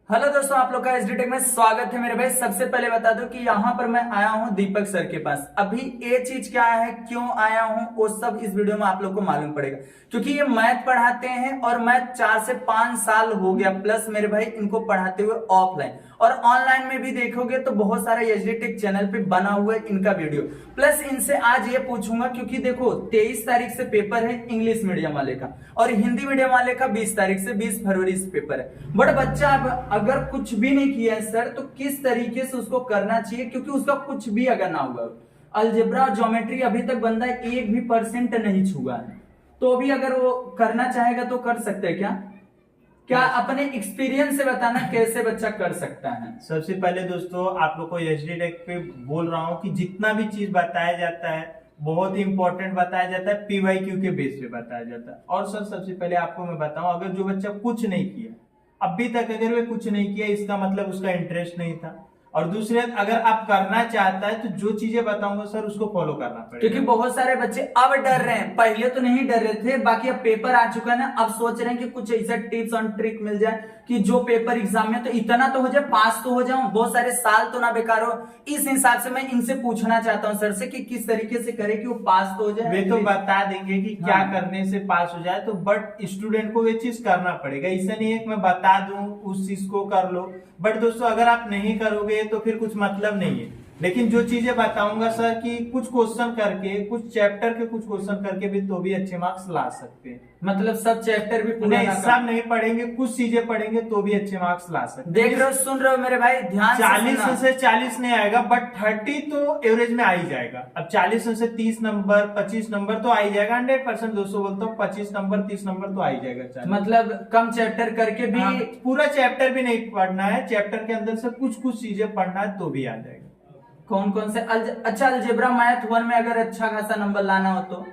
Hello दोस्तों, आप लोग का एसडी टेक में स्वागत है मेरे भाई। सबसे पहले बता दूं कि यहाँ पर मैं आया हूँ दीपक सर के पास। अभी ये चीज क्या है, क्यों आया हूँ, वो सब इस वीडियो में आप लोग को मालूम पड़ेगा, क्योंकि ये मैथ पढ़ाते हैं और मैथ 4 से 5 साल हो गया प्लस मेरे भाई इनको पढ़ाते हुए ऑफलाइन और ऑनलाइन में भी देखोगे तो बहुत सारा एसडी टेक चैनल पे बना हुआ है इनका वीडियो। प्लस इनसे आज ये पूछूंगा क्योंकि देखो 23 तारीख से पेपर है इंग्लिश मीडियम वाले का और हिंदी मीडियम वाले का 20 तारीख से 20 फरवरी से पेपर है। बट बच्चा अब अगर कुछ भी नहीं किया है सर तो किस तरीके से उसको करना चाहिए, क्योंकि उसका कुछ भी अगर ना हुआ, अलजेब्रा ज्योमेट्री अभी तक बंदा 1% नहीं छुआ है, तो भी अगर वो करना चाहेगा तो कर सकते हैं क्या अपने एक्सपीरियंस से बताना कैसे बच्चा कर सकता है। सबसे पहले दोस्तों आप लोग को एसडी टेक पे बोल रहा हूँ कि जितना भी चीज बताया जाता है बहुत ही इंपॉर्टेंट बताया जाता है, पीवाईक्यू के बेस पे बताया जाता है। और सर सबसे पहले आपको मैं बताऊं, अगर जो बच्चा कुछ नहीं किया अभी तक, अगर वे कुछ नहीं किया इसका मतलब उसका इंटरेस्ट नहीं था। और दूसरी बात, अगर आप करना चाहता है तो जो चीजें बताऊंगा सर उसको फॉलो करना पड़ेगा, क्योंकि बहुत सारे बच्चे अब डर रहे हैं, पहले तो नहीं डर रहे थे, बाकी अब पेपर आ चुका है ना, अब सोच रहे हैं कि कुछ ऐसा टिप्स और ट्रिक मिल जाए कि जो पेपर एग्जाम में तो इतना तो हो जाए, पास तो हो जाऊं, बहुत सारे साल तो ना बेकार हो। इस हिसाब से मैं इनसे पूछना चाहता हूं सर से कि किस तरीके से करें कि वो पास तो हो जाए। वे तो बता देंगे कि क्या करने से पास हो जाए, तो बट स्टूडेंट को वे चीज करना पड़ेगा। ऐसा नहीं है कि मैं बता दूं उस चीज को कर लो, बट दोस्तों अगर आप नहीं करोगे तो फिर कुछ मतलब नहीं है। लेकिन जो चीजें बताऊंगा सर कि कुछ क्वेश्चन करके, कुछ चैप्टर के कुछ क्वेश्चन करके भी तो भी अच्छे मार्क्स ला सकते हैं। मतलब सब चैप्टर भी पूरा नहीं, सब नहीं पढ़ेंगे, कुछ चीजें पढ़ेंगे तो भी अच्छे मार्क्स ला सकते हैं। देख रहे हो, सुन रहे हो मेरे भाई, ध्यान 40 से 40 नहीं आएगा बट 30 तो एवरेज में आ ही जाएगा। अब 40 से 30 नंबर 25 नंबर तो आ ही जाएगा। 100% दोस्तों बोलता हूँ 25 नंबर 30 नंबर तो आ ही जाएगा। मतलब कम चैप्टर करके भी पूरा चैप्टर भी नहीं पढ़ना है, चैप्टर के अंदर से कुछ कुछ चीजें पढ़ना है तो भी आ जाएगा। कौन कौन से अच्छा, अलजेब्रा मैथ 1 में अगर अच्छा खासा नंबर लाना हो तो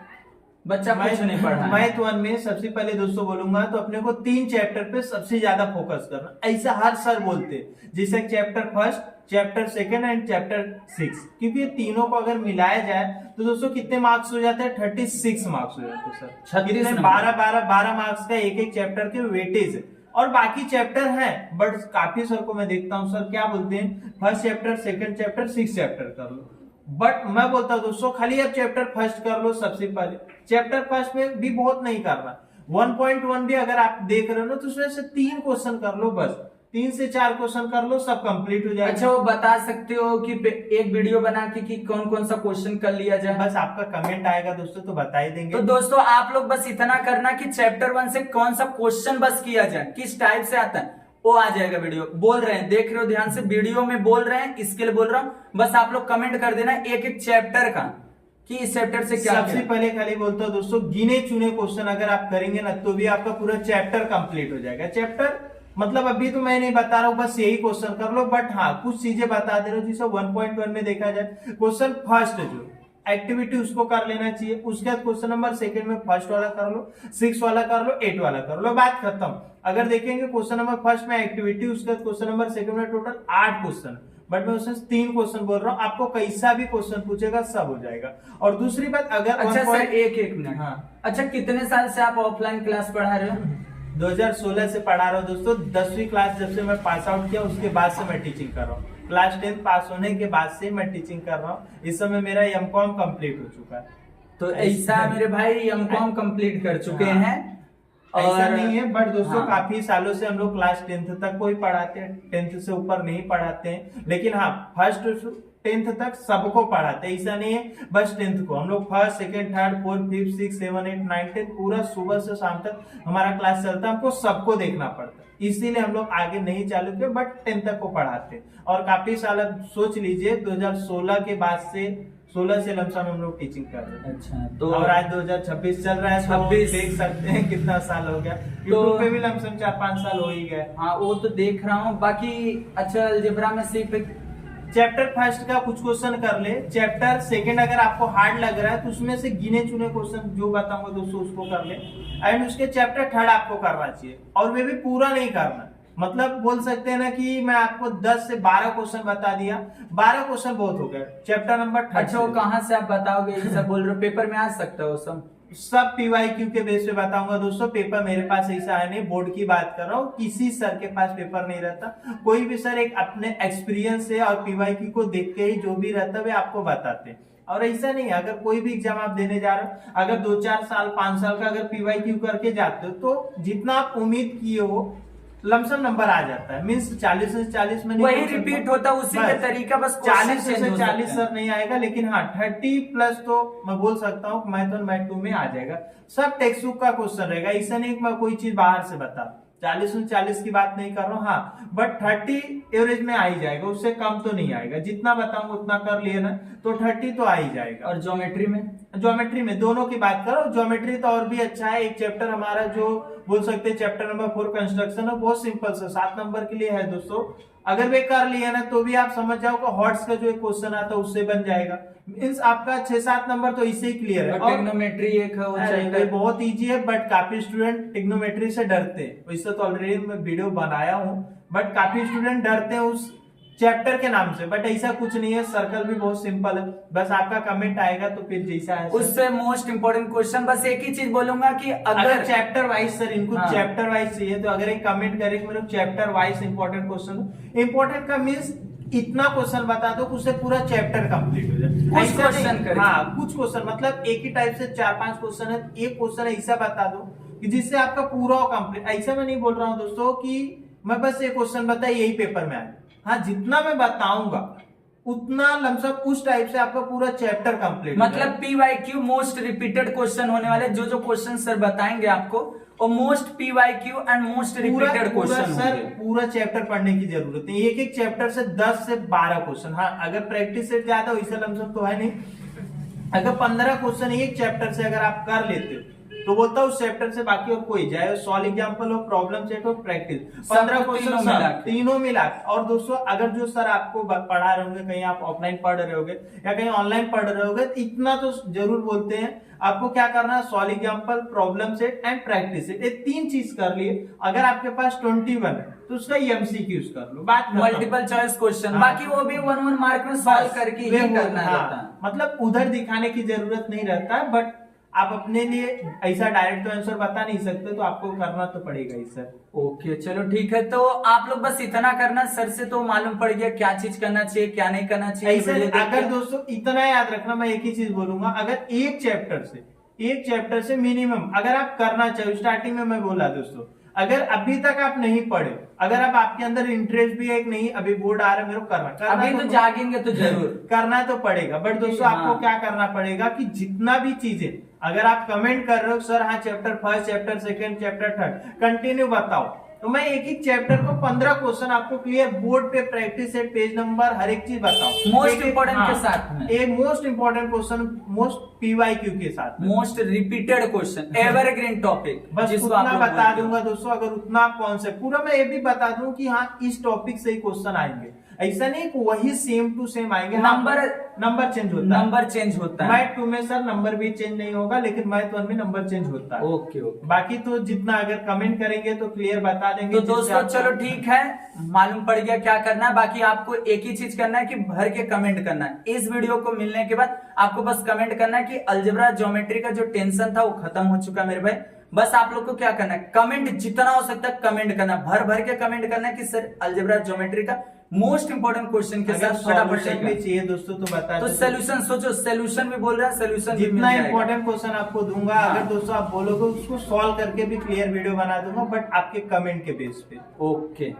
बच्चा कुछ नहीं पढ़ा। मैथ 1 में सबसे पहले दोस्तों बोलूंगा तो अपने को 3 चैप्टर पे सबसे ज्यादा फोकस करना, ऐसा हर सर बोलते हैं, जैसे chapter first, chapter second and chapter 6, क्योंकि ये तीनों को अगर मिलाया जाए तो दोस्तों कितने मार्क्स हो जाते हैं? 36 मार्क्स हो जाते हैं सर। 12 मार्क्स का एक एक चैप्टर के वेटेज है। और बाकी चैप्टर हैं बट काफी सर को मैं देखता हूँ सर क्या बोलते हैं, first chapter, second chapter, 6 chapter कर लो। बट मैं बोलता हूँ दोस्तों खाली आप चैप्टर फर्स्ट कर लो। सबसे पहले चैप्टर फर्स्ट में भी बहुत नहीं करना, 1.1 भी अगर आप देख रहे हो ना तो उसमें से 3 क्वेश्चन कर लो, बस 3 से 4 क्वेश्चन कर लो, सब कंप्लीट हो जाएगा। अच्छा, वो बता सकते हो कि एक वीडियो बना के कि कौन कौन सा क्वेश्चन कर लिया जाए? बस आपका कमेंट आएगा दोस्तों तो बता ही देंगे। तो दोस्तों आप लोग बस इतना करना कि चैप्टर 1 से कौन सा क्वेश्चन बस किया जाए, किस टाइप से आता है वो आ जाएगा। वीडियो बोल रहे हैं, देख रहे हो ध्यान से, वीडियो में बोल रहे हैं, इसके लिए बोल रहा हूँ, बस आप लोग कमेंट कर देना एक एक चैप्टर का कि इस चैप्टर से क्या। सबसे पहले खाली बोलता हूँ दोस्तों, गिने चुने क्वेश्चन अगर आप करेंगे ना तो भी आपका पूरा चैप्टर कंप्लीट हो जाएगा। चैप्टर मतलब अभी तो मैं नहीं बता रहा हूँ, बस यही क्वेश्चन कर लो, बट हाँ कुछ चीजें बता दे रहा हूँ। जिसे 1.1 में देखा जाए, क्वेश्चन फर्स्ट जो एक्टिविटी उसको कर लेना चाहिए, उसके बाद क्वेश्चन नंबर सेकंड में फर्स्ट वाला कर लो, 6 वाला कर लो, 8 वाला कर लो, बात खत्म। अगर देखेंगे क्वेश्चन नंबर फर्स्ट में एक्टिविटी, उसके बाद क्वेश्चन नंबर सेकंड में टोटल 8 क्वेश्चन, बट मैं उसमें 3 क्वेश्चन बोल रहा हूँ, आपको कैसा भी क्वेश्चन पूछेगा सब हो जाएगा। और दूसरी बात, अगर अच्छा सर एक मिनट, हाँ अच्छा, कितने साल से आप ऑफलाइन क्लास पढ़ा रहे हो? 2016 से पढ़ा रहा हूँ दोस्तों। 10वीं क्लास जब से मैं पास आउट किया उसके बाद से मैं टीचिंग कर रहा हूँ। क्लास 10 पास होने के बाद से मैं टीचिंग कर रहा हूँ। इस समय मेरा एमकॉम कंप्लीट हो चुका है। तो ऐसा मेरे भाई एमकॉम कंप्लीट कर चुके हैं। ऐसा नहीं है बट दोस्तों काफी सालों से हम लोग क्लास 10th तक को ही पढ़ाते हैं, 10th से ऊपर नहीं पढ़ाते हैं। लेकिन हाँ फर्स्ट 10th तक सबको पढ़ाते हैं, ऐसा नहीं है बस 10th को। हम लोग first, second, third, fourth, fifth, 6, 7, 8, 9, 10 पूरा सुबह से शाम तक हमारा क्लास चलता है। हमको सबको देखना पड़ता है, इसीलिए हम लोग आगे नहीं चालू किए बट 10th तक को पढ़ाते हैं। और काफी साल, अब सोच लीजिए 2016 के बाद से 16 से लमसम हम लोग टीचिंग कर रहे हैं। अच्छा, तो और आज 2026 चल रहा है, 26 देख सकते हैं कितना साल हो गया। यूट्यूब पे भी लमसम 4-5 साल हो ही गए। हाँ वो तो देख रहा हूँ। बाकी अच्छा, अलजेब्रा में सिर्फ चैप्टर फर्स्ट का कुछ क्वेश्चन कर ले, चैप्टर सेकंड अगर आपको हार्ड लग रहा है तो उसमें से गिने चुने क्वेश्चन जो बताऊंगा दोस्तों उसको कर ले। एंड उसके चैप्टर थर्ड आपको करना चाहिए, और वे भी पूरा नहीं करना। मतलब बोल सकते हैं ना कि मैं आपको 10 से 12 क्वेश्चन बता दिया, 12 क्वेश्चन बहुत हो गए चैप्टर नंबर 3। अच्छा, वो कहाँ से आप बताओगे? ये सब बोल रहे हो, पेपर में आ सकता है वो सब? सब पीवाईक्यू के बेस पे बताऊंगा दोस्तों। पेपर मेरे पास ऐसा है नहीं, बोर्ड की बात कर रहा हूँ, किसी सर के पास पेपर नहीं रहता। कोई भी सर एक अपने एक्सपीरियंस से और पीवाईक्यू को देख के ही जो भी रहता है वे आपको बताते हैं। और ऐसा नहीं है, अगर कोई भी एग्जाम आप देने जा रहे हो, अगर 2-4 साल 5 साल का अगर पीवाईक्यू करके जाते हो तो जितना आप उम्मीद किए हो लमसम नंबर आ जाता है। मीन्स 40 से 40 में वही रिपीट होता है, उसी का तरीका, बस 40 से 40 सर नहीं आएगा, लेकिन हाँ 30 प्लस तो मैं बोल सकता हूँ मैथ 1 मैथ 2 में आ जाएगा। सब टेक्स्ट बुक का क्वेश्चन रहेगा, ऐसा नहीं मैं कोई चीज बाहर से बता 40 में 40 की बात नहीं कर रहा हूँ, हाँ बट 30 एवरेज में आ ही जाएगा, उससे कम तो नहीं आएगा। जितना बताऊंगा उतना कर लिए ना तो 30 तो आ ही जाएगा। और ज्योमेट्री में दोनों की बात करो, ज्योमेट्री तो और भी अच्छा है। एक चैप्टर हमारा जो बोल सकते हैं चैप्टर नंबर 4 कंस्ट्रक्शन है, बहुत सिंपल सा 7 नंबर के लिए है दोस्तों। अगर वे कर लिया ना तो भी आप समझ जाओ कि हॉट्स का जो एक क्वेश्चन आता है उससे बन जाएगा। मीन्स आपका 6-7 नंबर तो इससे ही क्लियर है। ट्रिग्नोमेट्री एक है, बहुत इजी है, बट काफी स्टूडेंट ट्रिग्नोमेट्री से डरते हैं। वैसे तो ऑलरेडी मैं वीडियो बनाया हूँ, बट काफी स्टूडेंट डरते हैं उस चैप्टर के नाम से। बट ऐसा कुछ नहीं है, सर्कल भी बहुत सिंपल है, बस आपका कमेंट आएगा तो फिर जैसा है उससे मोस्ट इंपोर्टेंट क्वेश्चन। बस एक ही चीज बोलूंगा कि अगर चैप्टर वाइज सर इनको चैप्टर वाइज चाहिए तो अगर एक कमेंट करे कि मेरे chapter wise important question, important का मीन्स इतना क्वेश्चन बता दो उससे पूरा चैप्टर कंप्लीट हो जाए। कुछ क्वेश्चन हाँ कुछ क्वेश्चन मतलब एक ही टाइप से 4-5 क्वेश्चन है, एक क्वेश्चन ऐसा बता दो कि जिससे आपका पूरा कंप्लीट। ऐसा मैं नहीं बोल रहा हूँ दोस्तों कि मैं बस एक क्वेश्चन बता यही पेपर में आए, हाँ जितना मैं बताऊंगा उतना लमसम उस टाइप से आपका पूरा चैप्टर कंप्लीट। मतलब पीवाईक्यू मोस्ट रिपीटेड क्वेश्चन होने वाले, जो क्वेश्चन सर बताएंगे आपको और most PYQ and most repeated question. Sir पूरा चैप्टर पढ़ने की जरूरत नहीं, एक चैप्टर से 10 से 12 क्वेश्चन। हाँ अगर प्रैक्टिस सेट ज्यादा वैसे लमसम तो है नहीं, अगर 15 क्वेश्चन एक चैप्टर से अगर आप कर लेते हो तो बोलता हूँ उस चैप्टर से बाकी और कोई जाए, सॉल्व एग्जाम्पल हो, प्रॉब्लम सेट हो, प्रैक्टिस 15 क्वेश्चन तीनों मिला। और दोस्तों अगर जो सर आपको पढ़ा रहे होंगे, कहीं आप ऑफलाइन पढ़ रहे होगे या कहीं ऑनलाइन पढ़ रहे होगे, तो इतना तो जरूर बोलते हैं आपको क्या करना है, solve example, problem set and practice set, ये 3 चीज कर लिए। अगर आपके पास 21 है तो उसका एमसीक्यूज कर लो, बात मल्टीपल चॉइस क्वेश्चन, बाकी वो भी 1-1 मार्क में सॉल्व करके ही करना रहता है। मतलब उधर दिखाने की जरूरत नहीं रहता है, बट आप अपने लिए ऐसा डायरेक्ट तो आंसर बता नहीं सकते, तो आपको करना तो पड़ेगा ही सर। ओके चलो ठीक है, तो आप लोग बस इतना करना, सर से तो मालूम पड़ गया क्या चीज करना चाहिए क्या नहीं करना चाहिए। ऐसा अगर दोस्तों इतना याद रखना, मैं एक ही चीज बोलूंगा, अगर एक चैप्टर से मिनिमम अगर आप करना चाहिए, स्टार्टिंग में मैं बोला दोस्तों, अगर अभी तक आप नहीं पढ़े, अगर आप आपके अंदर इंटरेस्ट भी है कि नहीं अभी बोर्ड आ रहा है मेरे को करना अभी तो जागेंगे तो जरूर करना तो पड़ेगा। बट दोस्तों आपको क्या करना पड़ेगा कि जितना भी चीजें अगर आप कमेंट कर रहे हो सर हाँ चैप्टर 1, चैप्टर 2, चैप्टर 3 कंटिन्यू बताओ, तो मैं एक एक चैप्टर को 15 क्वेश्चन आपको क्लियर बोर्ड पे प्रैक्टिस सेट पेज नंबर हर एक चीज बताओ मोस्ट इंपोर्टेंट के साथ में, एक most important question most PYQ के साथ, most repeated question, evergreen topic, बस उतना बता दूंगा दोस्तों। अगर उतना कॉन्सेप्ट पूरा मैं ये भी बता दूं कि हाँ इस टॉपिक से ही क्वेश्चन आएंगे, ऐसा नहीं कि वही सेम टू सेम आएंगे, नंबर चेंज होता है। मैथ 2 में सर नंबर भी चेंज नहीं होगा, लेकिन मैथ 1 में नंबर चेंज होता है। ओके बाकी तो जितना अगर कमेंट करेंगे तो क्लियर बता देंगे। तो दोस्तों चलो ठीक है, मालूम पड़ गया क्या करना है। बाकी आपको एक ही चीज करना है कि भर के कमेंट करना है। इस वीडियो को मिलने के बाद आपको बस कमेंट करना है कि अलजेब्रा ज्योमेट्री का जो टेंशन था वो खत्म हो चुका मेरे भाई। बस आप लोग को क्या करना है, कमेंट जितना हो सकता है कमेंट करना, भर भर के कमेंट करना है कि सर अलजेब्रा ज्योमेट्री का मोस्ट इंपोर्टेंट क्वेश्चन के साथ फटाफट चाहिए दोस्तों तो बता तो सोल्यूशन सोचो, सोल्यूशन भी बोल रहा है, सोल्यूशन जितना इंपॉर्टेंट क्वेश्चन आपको दूंगा अगर दोस्तों आप बोलोगे उसको सॉल्व करके भी क्लियर वीडियो बना दूंगा, बट आपके कमेंट के बेस पे। ओके।